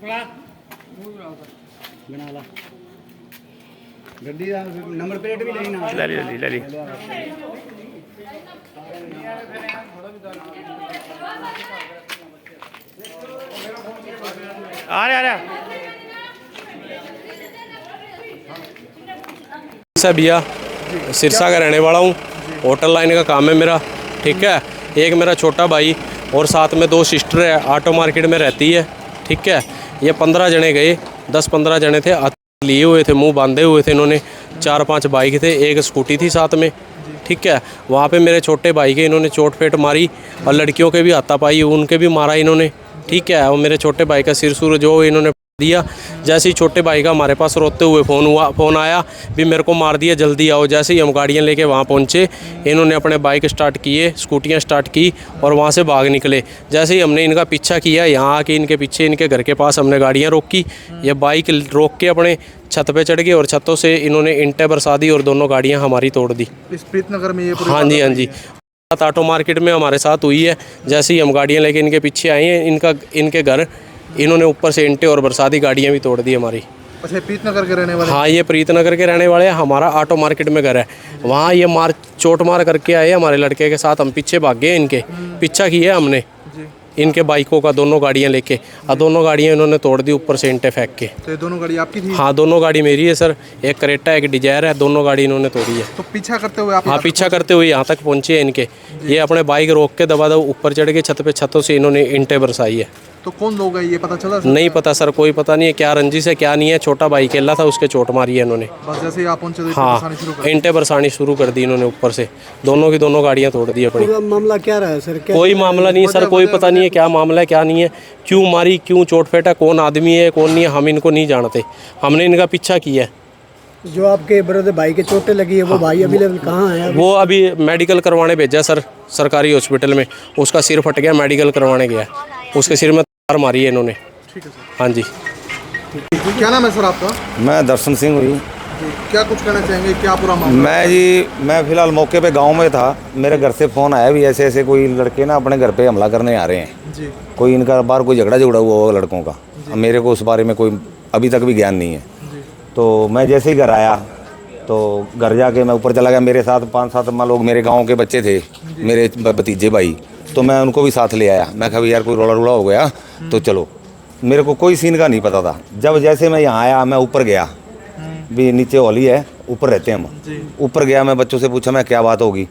बना ला गड्डी दा नंबर प्लेट भी लेना ले ली आ रहा भैया सिरसा का रहने वाला हूँ। होटल लाइन का काम है मेरा, ठीक है। एक मेरा छोटा भाई और साथ में 2 सिस्टर है, ऑटो मार्केट में रहती है, ठीक है। ये 15 जने गए, 10-15 जने थे, लिए हुए थे, मुंह बांधे हुए थे इन्होंने। 4-5 बाइक थे, एक स्कूटी थी साथ में, ठीक है। वहाँ पे मेरे छोटे भाई के इन्होंने चोट फेट मारी और लड़कियों के भी हाथापाई उनके भी मारा इन्होंने, ठीक है। और मेरे छोटे भाई का सिर सुर जो इन्होंने दिया। जैसे ही छोटे भाई का हमारे पास रोते हुए फ़ोन आया भी मेरे को मार दिया, जल्दी आओ। जैसे ही हम गाड़ियाँ लेके वहाँ पहुँचे, इन्होंने अपने बाइक स्टार्ट किए, स्कूटियाँ स्टार्ट की और वहाँ से भाग निकले। जैसे ही हमने इनका पीछा किया, यहाँ आके इनके पीछे इनके घर के पास हमने गाड़ियाँ रोकी। ये बाइक रोक के अपने छत पे चढ़ गए और छतों से इन्होंने ईंटें बरसा दी और दोनों गाड़ियाँ हमारी तोड़ दी। इस प्रीतनगर में ये हाँ जी ऑटो मार्केट में हमारे साथ हुई है। जैसे ही हम गाड़ियाँ लेके इनके पीछे आए हैं, इनके घर इन्होंने ऊपर से ईंटें और बरसाती गाड़ियाँ भी तोड़ दी हमारी। अच्छा, प्रीतनगर के रहने वाले? हाँ, ये प्रीतनगर के रहने वाले हैं। हमारा ऑटो मार्केट में घर है, वहाँ ये चोट मार करके आए हमारे लड़के के साथ। हम पीछे भाग गए, इनके पीछा किया हमने इनके बाइकों का, दोनों गाड़ियाँ लेके, और दोनों गाड़ियाँ इन्होंने तोड़ दी ऊपर से ईंटें फेंक के। तो ये दोनों गाड़ी आपकी थी? हाँ, दोनों गाड़ी मेरी है सर। एक क्रेटा एक डिजायर है, दोनों गाड़ी इन्होंने तोड़ी है। तो पीछा करते हुए आप? हाँ, पीछा करते हुए यहाँ तक पहुँचे इनके। ये अपने बाइक रोक के दबा ऊपर चढ़ के छत पे, छतों से इन्होंने ईंटें बरसाई है। तो कौन लोग हैं ये पता चला? नहीं पता सर, कोई पता नहीं है क्या रंजिश है क्या नहीं है। छोटा भाई अकेला था, उसके चोट मारी है इन्होंने। बस जैसे ही आप पहुंचे तो हाँ, ईंटें बरसानी शुरू कर दी इन्होंने ऊपर से। दोनों की दोनों गाड़ियाँ तोड़ दी अपनी। मामला क्या रहा है सर? कोई मामला नहीं सर, कोई पता नहीं है क्या मामला है क्या नहीं है, क्यों मारी, क्यों चोट फेंटा, कौन आदमी है कौन नहीं है, हम इनको नहीं जानते। हमने इनका पीछा किया है। जो आपके ब्रदर भाई के चोटें लगी है वो भाई अवेलेबल कहाँ है? वो अभी मेडिकल करवाने भेजा सर, सरकारी हॉस्पिटल में। उसका सिर फट गया, मेडिकल करवाने गया, उसके सिर में तार मारी है इन्होंने। ठीक है सर। हाँ जी। क्या नाम है सर आपका? मैं दर्शन सिंह हुई। क्या कुछ कहना चाहेंगे, क्या पूरा मामला? मैं फ़िलहाल मौके पे गांव में था। मेरे घर से फ़ोन आया भी ऐसे ऐसे कोई लड़के ना अपने घर पे हमला करने आ रहे हैं जी। कोई इनका बाहर कोई झगड़ा हुआ होगा लड़कों का। मेरे को उस बारे में कोई अभी तक भी ज्ञान नहीं है। तो मैं जैसे ही घर आया तो घर जाके मैं ऊपर चला गया। मेरे साथ 5-7 लोग मेरे गाँव के बच्चे थे, मेरे भतीजे भाई। तो मैं उनको भी साथ ले आया। मैं कहा यार कोई रोला हो गया तो चलो। मेरे को कोई सीन का नहीं पता था। जब जैसे मैं यहाँ आया, मैं ऊपर गया भी, नीचे होली है, ऊपर रहते हैं हम। ऊपर गया, मैं बच्चों से पूछा मैं क्या बात होगी।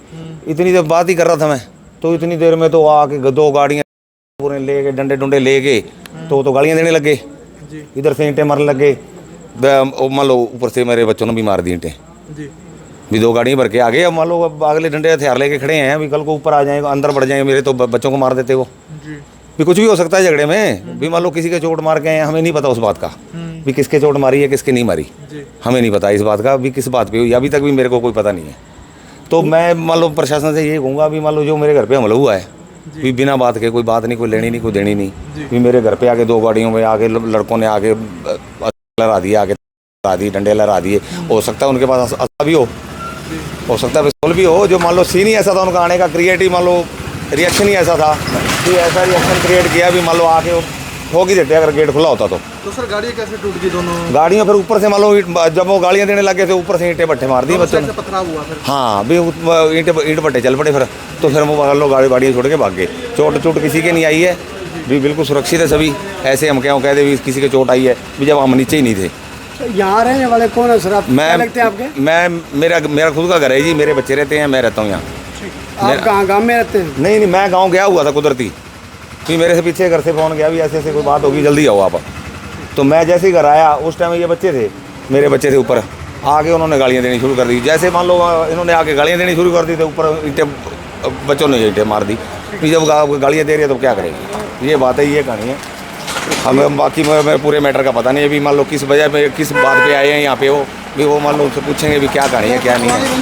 इतनी देर बात ही कर रहा था मैं, तो इतनी देर में तो आके 2 गाड़ियाँ पूरे ले गए, डंडे डुंडे ले गए। तो गाड़ियाँ देने लगे, इधर से ईंटें मारने लगे। मान लो ऊपर से मेरे बच्चों ने भी मार दी ईंटें भी। 2 गाड़ियाँ भर के आ गए। अब मान लो अगले डंडे हथियार लेके खड़े हैं भी, कल को ऊपर आ जाएंगे, अंदर बढ़ जाएंगे मेरे, तो बच्चों को मार देते वो भी। कुछ भी हो सकता है झगड़े में भी। मान लो किसी के चोट मार के आए, हमें नहीं पता उस बात का भी किसके चोट मारी है किसके नहीं मारी, हमें नहीं पता इस बात का भी, किस बात पे हुई अभी तक भी मेरे को कोई पता नहीं है। तो मैं मान लो प्रशासन से ये कहूँगा भी, मान लो जो मेरे घर पे हमला हुआ है भी, बिना बात के, कोई बात नहीं, कोई लेनी नहीं कोई देनी नहीं भी, मेरे घर पे आके 2 गाड़ियों में आके लड़कों ने आके लहरा दिया, आगे लहरा दी, डंडे लहरा दिए। हो सकता है उनके पास असला भी हो सकता है पिस्तौल भी हो। जो मान लो सीन ही ऐसा था उनका आने का, क्रिएटिव मान लो रिएक्शन ही ऐसा था कि ऐसा रिएक्शन क्रिएट किया भी, मान लो आके ठोक ही देते अगर गेट खुला होता तो। सर गाड़ियाँ कैसे टूट गई दोनों? गाड़ियाँ फिर ऊपर से मान लो जब वो गाड़ियाँ देने लगे थे, ऊपर से ईंटें भट्टे मार दी बच्चों ने। पथराव हुआ फिर? हाँ भी, ईंट भट्टे चल पड़े फिर। तो फिर वो मान लो गाड़ियाँ छोड़ के भाग गए। चोट किसी के नहीं आई है भी, बिल्कुल सुरक्षित है सभी। ऐसे हम क्या कहते भी किसी के चोट आई है भी, जब हम नीचे ही नहीं थे। यहाँ रहने वाले कौन है सर आप? क्या लगते हैं आपके? मेरा खुद का घर है जी, मेरे बच्चे रहते हैं, मैं रहता हूँ यहाँ। आप कहाँ गाँव में रहते हैं? नहीं, मैं गाँव गया हुआ था कुदरती भी। मेरे से पीछे घर से फ़ोन गया भी ऐसे ऐसे कोई बात होगी, जल्दी आओ आप। तो मैं जैसे ही घर आया, उस टाइम ये बच्चे थे, मेरे बच्चे थे ऊपर। आगे उन्होंने गालियाँ देनी शुरू कर दी। जैसे मान लो इन्होंने आके गालियाँ देनी शुरू कर दी, तो ऊपर ईंटें बच्चों ने ईंटें मार दी। फिर जब गालियाँ दे रही है तो क्या करेंगे, ये बात है, ये कहानी है। हमें बाकी मैं पूरे मैटर का पता नहीं है भी, मान लो किस वजह पे किस बात पे आए हैं यहाँ पे, वो भी वो मान लो उनसे पूछेंगे भी क्या कहानी है क्या नहीं है। नहीं, अभी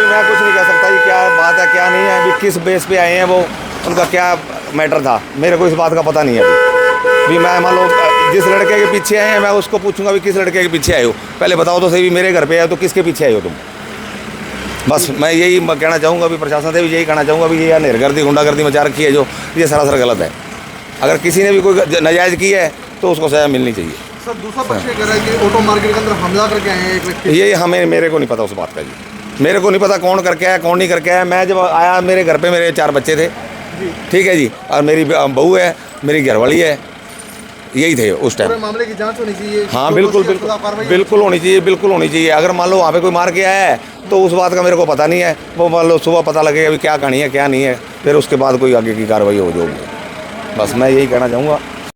मैं कुछ नहीं कह सकता जी क्या बात है क्या नहीं है भी, किस बेस पे आए हैं वो, उनका क्या मैटर था, मेरे को इस बात का पता नहीं है अभी। मैं मान लो जिस लड़के के पीछे आए हैं, मैं उसको पूछूंगा भी किस लड़के के पीछे आए हो, पहले बताओ तो सही भी, मेरे घर पे आए तो किसके पीछे आए हो तुम। बस मैं यही कहना चाहूँगा भी, प्रशासन से भी यही कहना चाहूँगा भी, ये नेरगर्दी गुंडागर्दी मचा रखी है जो, ये सरासर गलत है। अगर किसी ने भी कोई नाजायज़ की है तो उसको सज़ा मिलनी चाहिए। सर दूसरा पक्ष ये कह रहा है कि ऑटो मार्केट के अंदर हमला करके आए हैं एक व्यक्ति। ये मेरे को नहीं पता उस बात का जी, मेरे को नहीं पता कौन करके आया कौन नहीं करके आया। मैं जब आया मेरे घर पे मेरे 4 बच्चे थे, ठीक है जी, और मेरी बहू है, मेरी घरवाली है, यही थे उस टाइम। पूरे मामले की जांच होनी चाहिए। हाँ बिल्कुल बिल्कुल होनी चाहिए, बिल्कुल होनी चाहिए। अगर मान लो वहाँ पे कोई मार के आया है तो उस बात का मेरे को पता नहीं है, वो मान लो सुबह पता लगेगा अभी क्या कहानी है क्या नहीं है, फिर उसके बाद कोई आगे की कार्रवाई हो जाएगी। बस मैं यही कहना चाहूँगा।